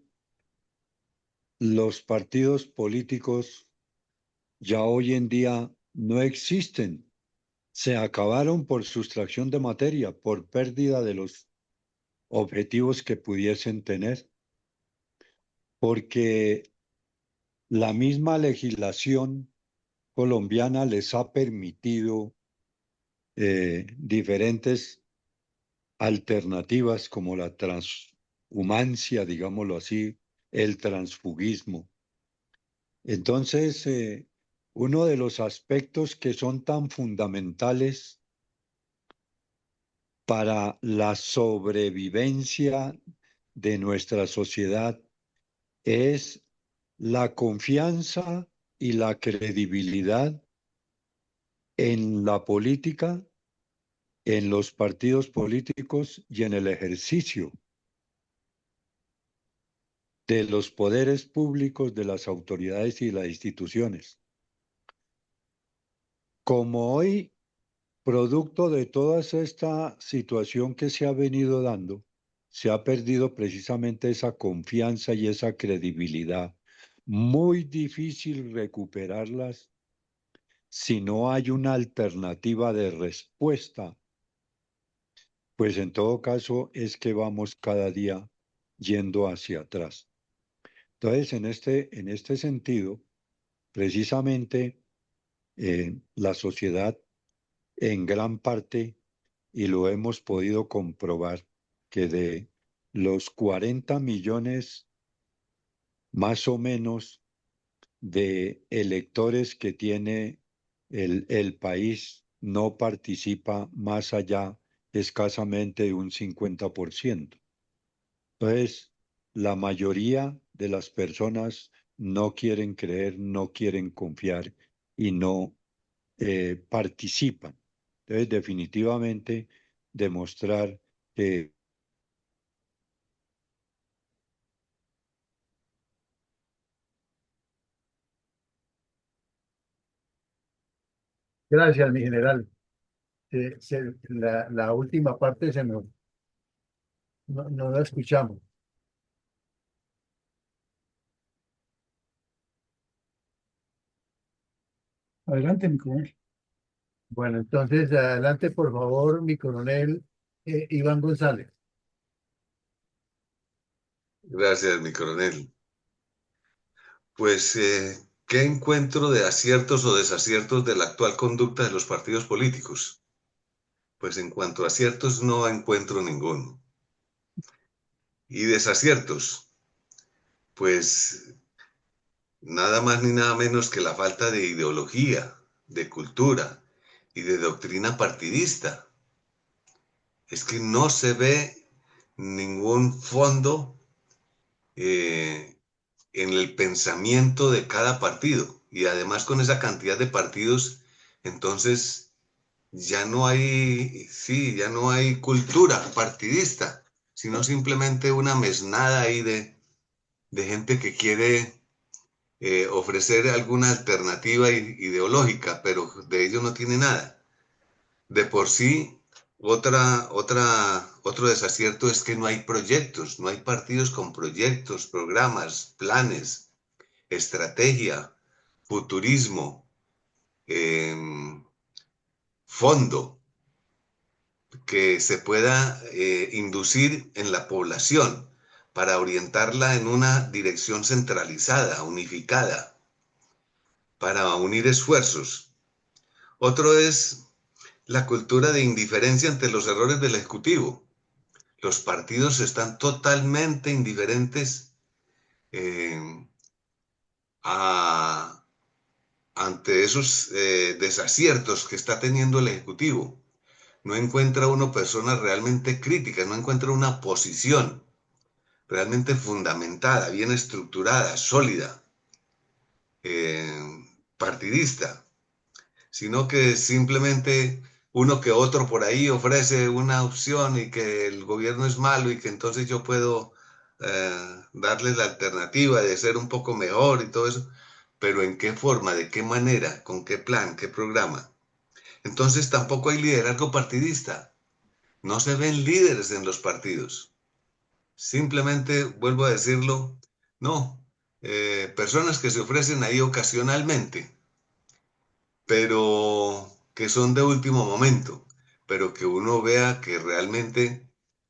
los partidos políticos ya hoy en día no existen. Se acabaron por sustracción de materia, por pérdida de los objetivos que pudiesen tener, porque la misma legislación colombiana les ha permitido diferentes alternativas como la transhumancia, digámoslo así, el transfugismo. Entonces, uno de los aspectos que son tan fundamentales para la sobrevivencia de nuestra sociedad es la confianza y la credibilidad en la política, en los partidos políticos y en el ejercicio de los poderes públicos, de las autoridades y de las instituciones. Como hoy, producto de toda esta situación que se ha venido dando, se ha perdido precisamente esa confianza y esa credibilidad. Muy difícil recuperarlas si no hay una alternativa de respuesta. Pues en todo caso es que vamos cada día yendo hacia atrás. Entonces, en este sentido, precisamente la sociedad en gran parte, y lo hemos podido comprobar, que de los 40 millones más o menos de electores que tiene el país, no participa más allá escasamente de un 50%. Entonces, la mayoría de las personas no quieren creer, no quieren confiar y no participan. Entonces, definitivamente, demostrar que Gracias, mi general. La última parte no la escuchamos. Adelante, mi coronel. Bueno, entonces adelante, por favor, mi coronel Iván González. Gracias, mi coronel. Pues ¿qué encuentro de aciertos o desaciertos de la actual conducta de los partidos políticos? Pues en cuanto a aciertos no encuentro ninguno. Y desaciertos, pues nada más ni nada menos que la falta de ideología, de cultura y de doctrina partidista. Es que no se ve ningún fondo en el pensamiento de cada partido. Y además con esa cantidad de partidos, entonces ya no hay, sí, ya no hay cultura partidista, sino simplemente una mesnada ahí de gente que quiere ofrecer alguna alternativa ideológica, pero de ello no tiene nada. De por sí, otro desacierto es que no hay proyectos, no hay partidos con proyectos, programas, planes, estrategia, futurismo, fondo que se pueda inducir en la población para orientarla en una dirección centralizada, unificada, para unir esfuerzos. Otro es la cultura de indiferencia ante los errores del Ejecutivo. Los partidos están totalmente indiferentes eh, ante esos desaciertos que está teniendo el Ejecutivo. No encuentra uno personas realmente críticas, no encuentra una posición realmente fundamentada, bien estructurada, sólida, partidista, sino que simplemente uno que otro por ahí ofrece una opción y que el gobierno es malo y que entonces yo puedo darles la alternativa de ser un poco mejor y todo eso, pero ¿en qué forma, de qué manera, con qué plan, qué programa? Entonces tampoco hay liderazgo partidista, no se ven líderes en los partidos. Simplemente, vuelvo a decirlo, no, personas que se ofrecen ahí ocasionalmente, pero que son de último momento, pero que uno vea que realmente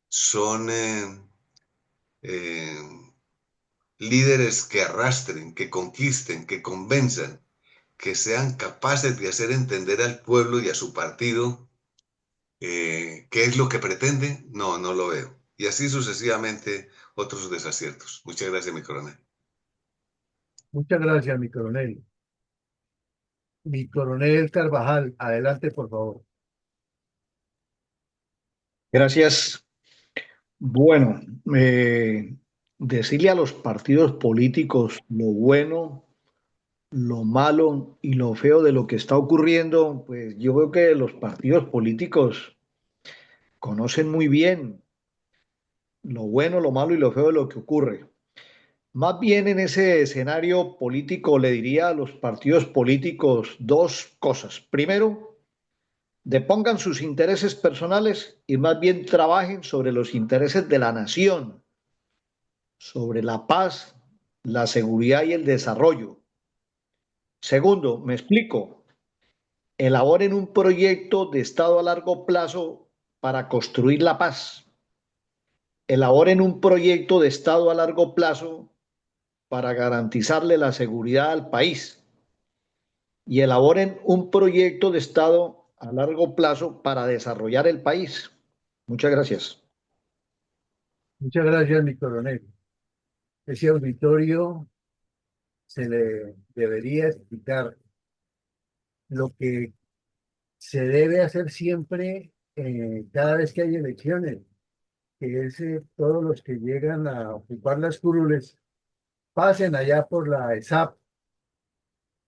son eh, líderes que arrastren, que conquisten, que convenzan, que sean capaces de hacer entender al pueblo y a su partido qué es lo que pretende. No, no lo veo. Y así sucesivamente otros desaciertos. Muchas gracias, mi coronel. Muchas gracias, mi coronel. Mi coronel Carvajal, adelante, por favor. Gracias. Bueno, decirle a los partidos políticos lo bueno, lo malo y lo feo de lo que está ocurriendo, pues yo veo que los partidos políticos conocen muy bien lo bueno, lo malo y lo feo de lo que ocurre. Más bien en ese escenario político le diría a los partidos políticos dos cosas. Primero, depongan sus intereses personales y más bien trabajen sobre los intereses de la nación, sobre la paz, la seguridad y el desarrollo. Segundo, me explico, elaboren un proyecto de Estado a largo plazo para construir la paz. Elaboren un proyecto de Estado a largo plazo para garantizarle la seguridad al país y elaboren un proyecto de Estado a largo plazo para desarrollar el país. Muchas gracias. Muchas gracias, mi coronel. Ese auditorio se le debería explicar lo que se debe hacer siempre cada vez que hay elecciones, que es todos los que llegan a ocupar las curules pasen allá por la ESAP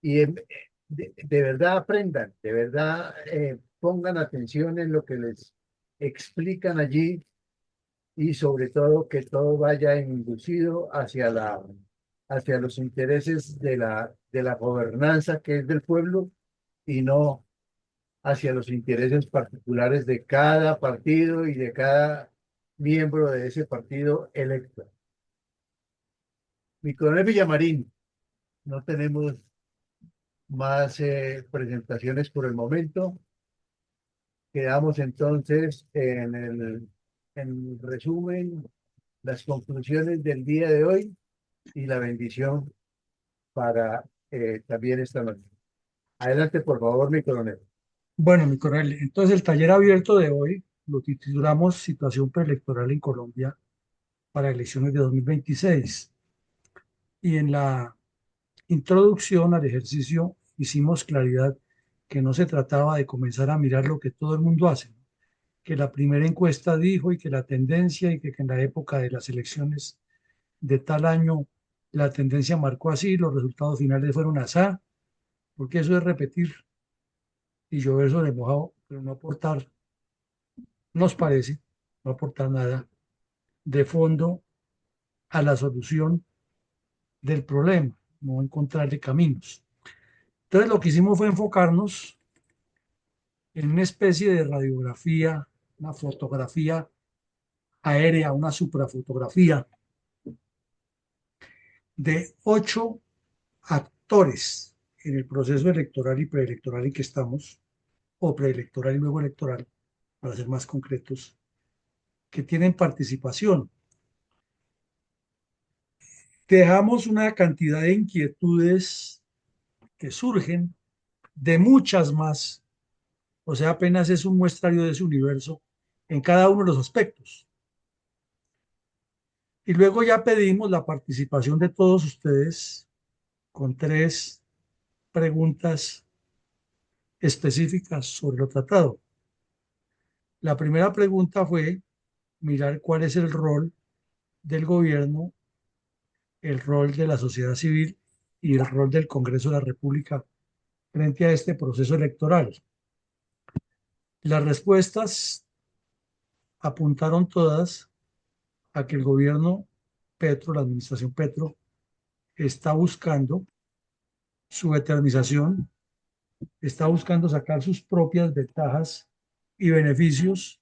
y de verdad aprendan, de verdad pongan atención en lo que les explican allí y sobre todo que todo vaya inducido hacia los intereses de la gobernanza que es del pueblo y no hacia los intereses particulares de cada partido y de cada miembro de ese partido electo. Mi coronel Villamarín, no tenemos más presentaciones por el momento. Quedamos entonces en resumen, las conclusiones del día de hoy y la bendición para también esta noche. Adelante, por favor, mi coronel. Bueno, mi coronel, entonces el taller abierto de hoy lo titulamos Situación preelectoral en Colombia para elecciones de 2026. Y en la introducción al ejercicio hicimos claridad que no se trataba de comenzar a mirar lo que todo el mundo hace, que la primera encuesta dijo y que la tendencia y que en la época de las elecciones de tal año la tendencia marcó así, los resultados finales fueron asá, porque eso es repetir y llover sobre mojado, pero no aportar, nos parece, no aportar nada de fondo a la solución del problema, no encontrarle caminos. Entonces lo que hicimos fue enfocarnos en una especie de radiografía, una fotografía aérea, una suprafotografía de 8 actores en el proceso electoral y preelectoral en que estamos, o preelectoral y luego electoral, para ser más concretos, que tienen participación. Dejamos una cantidad de inquietudes que surgen de muchas más, o sea, apenas es un muestrario de ese universo en cada uno de los aspectos. Y luego ya pedimos la participación de todos ustedes con 3 preguntas específicas sobre lo tratado. La primera pregunta fue mirar cuál es el rol del gobierno, el rol de la sociedad civil y el rol del Congreso de la República frente a este proceso electoral. Las respuestas apuntaron todas a que el gobierno Petro, la administración Petro, está buscando su eternización, está buscando sacar sus propias ventajas y beneficios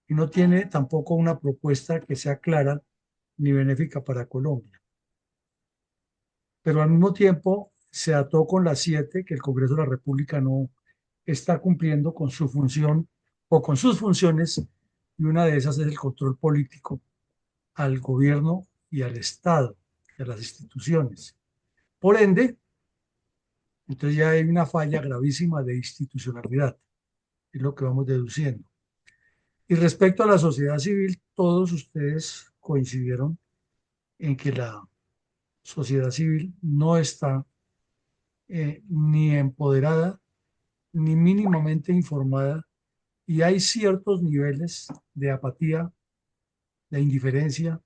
y no tiene tampoco una propuesta que sea clara ni benéfica para Colombia. Pero al mismo tiempo se ató con las 7 que el Congreso de la República no está cumpliendo con su función o con sus funciones, y una de esas es el control político al gobierno y al Estado, y a las instituciones. Por ende, entonces ya hay una falla gravísima de institucionalidad, es lo que vamos deduciendo. Y respecto a la sociedad civil, todos ustedes coincidieron en que la sociedad civil no está ni empoderada ni mínimamente informada, y hay ciertos niveles de apatía, de indiferencia,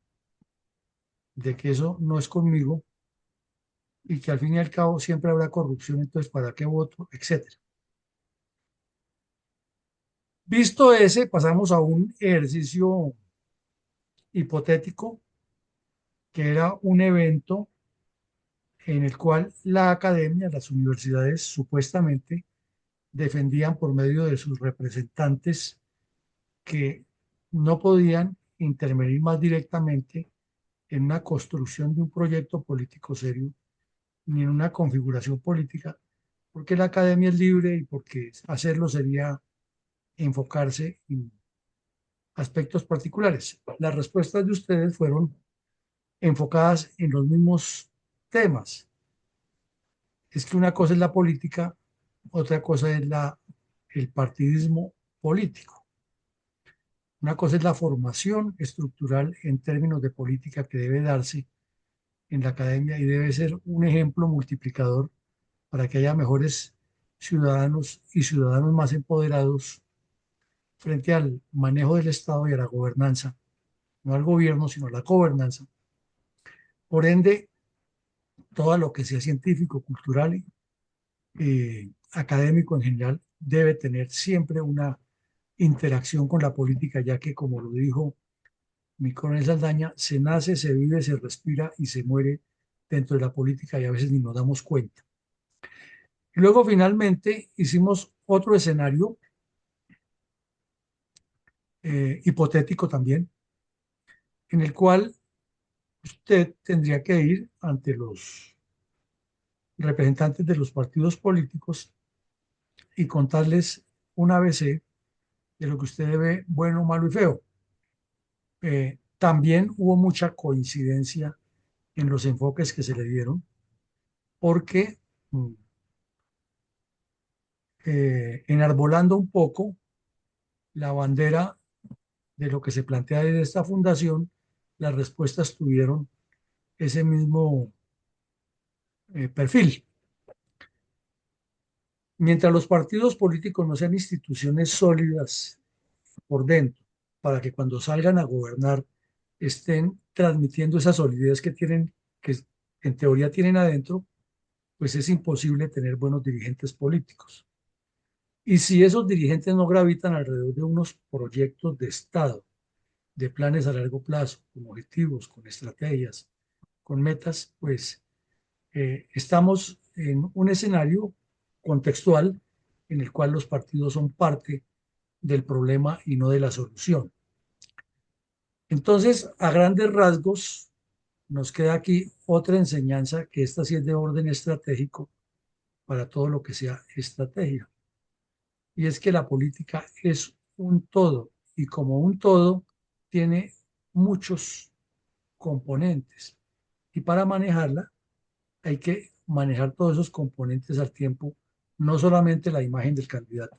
de que eso no es conmigo y que al fin y al cabo siempre habrá corrupción, entonces ¿para qué voto? Etcétera. Visto ese, pasamos a un ejercicio hipotético que era un evento en el cual la academia, las universidades supuestamente defendían por medio de sus representantes que no podían intervenir más directamente en una construcción de un proyecto político serio ni en una configuración política, porque la academia es libre y porque hacerlo sería enfocarse en aspectos particulares. Las respuestas de ustedes fueron enfocadas en los mismos temas. Es que una cosa es la política, otra cosa es el partidismo político. Una cosa es la formación estructural en términos de política que debe darse en la academia y debe ser un ejemplo multiplicador para que haya mejores ciudadanos y ciudadanos más empoderados frente al manejo del Estado y a la gobernanza, no al gobierno, sino a la gobernanza. Por ende, todo lo que sea científico, cultural y académico en general debe tener siempre una interacción con la política, ya que, como lo dijo mi coronel Saldaña, se nace, se vive, se respira y se muere dentro de la política y a veces ni nos damos cuenta. Y luego finalmente hicimos otro escenario hipotético también, en el cual usted tendría que ir ante los representantes de los partidos políticos y contarles un ABC de lo que usted ve bueno, malo y feo. También hubo mucha coincidencia en los enfoques que se le dieron, porque enarbolando un poco la bandera de lo que se plantea desde esta fundación, las respuestas tuvieron ese mismo perfil. Mientras los partidos políticos no sean instituciones sólidas por dentro, para que cuando salgan a gobernar estén transmitiendo esa solidez que tienen, que en teoría tienen adentro, pues es imposible tener buenos dirigentes políticos. Y si esos dirigentes no gravitan alrededor de unos proyectos de Estado, de planes a largo plazo, con objetivos, con estrategias, con metas, pues estamos en un escenario contextual en el cual los partidos son parte del problema y no de la solución. Entonces, a grandes rasgos, nos queda aquí otra enseñanza, que esta sí es de orden estratégico para todo lo que sea estrategia. Y es que la política es un todo, y como un todo tiene muchos componentes. Y para manejarla hay que manejar todos esos componentes al tiempo, no solamente la imagen del candidato,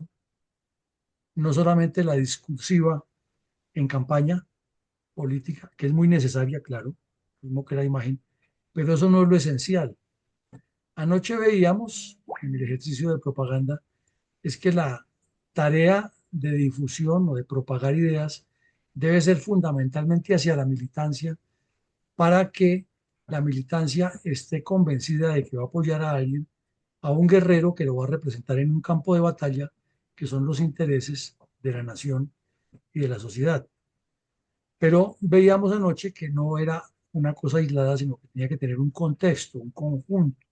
no solamente la discursiva en campaña política, que es muy necesaria, claro, mismo que la imagen, pero eso no es lo esencial. Anoche veíamos en el ejercicio de propaganda es que la tarea de difusión o de propagar ideas debe ser fundamentalmente hacia la militancia, para que la militancia esté convencida de que va a apoyar a alguien, a un guerrero que lo va a representar en un campo de batalla, que son los intereses de la nación y de la sociedad. Pero veíamos anoche que no era una cosa aislada, sino que tenía que tener un contexto, un conjunto,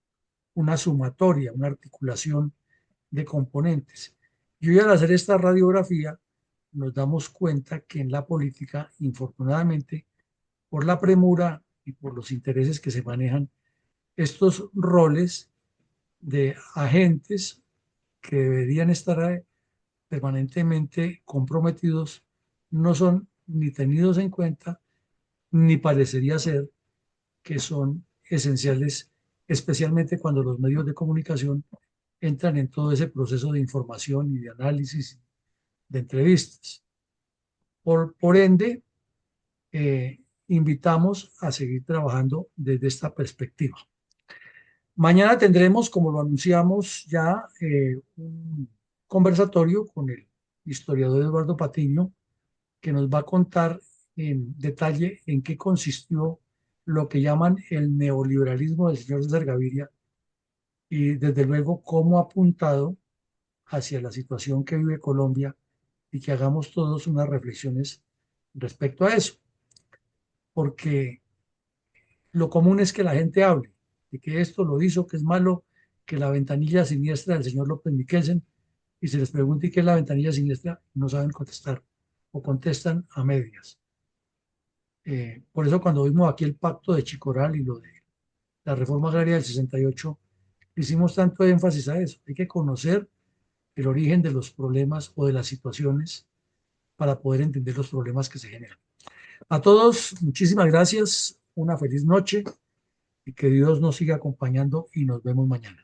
una sumatoria, una articulación de componentes. Y hoy, al hacer esta radiografía, nos damos cuenta que en la política, infortunadamente, por la premura y por los intereses que se manejan, estos roles de agentes que deberían estar permanentemente comprometidos no son ni tenidos en cuenta, ni parecería ser que son esenciales, especialmente cuando los medios de comunicación entran en todo ese proceso de información y de análisis, de entrevistas. Por ende, invitamos a seguir trabajando desde esta perspectiva. Mañana tendremos, como lo anunciamos ya, un conversatorio con el historiador Eduardo Patiño, que nos va a contar en detalle en qué consistió lo que llaman el neoliberalismo del señor César Gaviria, y desde luego cómo ha apuntado hacia la situación que vive Colombia, y que hagamos todos unas reflexiones respecto a eso, porque lo común es que la gente hable de que esto lo hizo, que es malo, que la ventanilla siniestra del señor López Miquelsen, y se les pregunta qué es la ventanilla siniestra, no saben contestar o contestan a medias. Por eso cuando vimos aquí el pacto de Chicoral y lo de la reforma agraria del 68, hicimos tanto énfasis a eso. Hay que conocer el origen de los problemas o de las situaciones para poder entender los problemas que se generan. A todos, muchísimas gracias, una feliz noche y que Dios nos siga acompañando, y nos vemos mañana.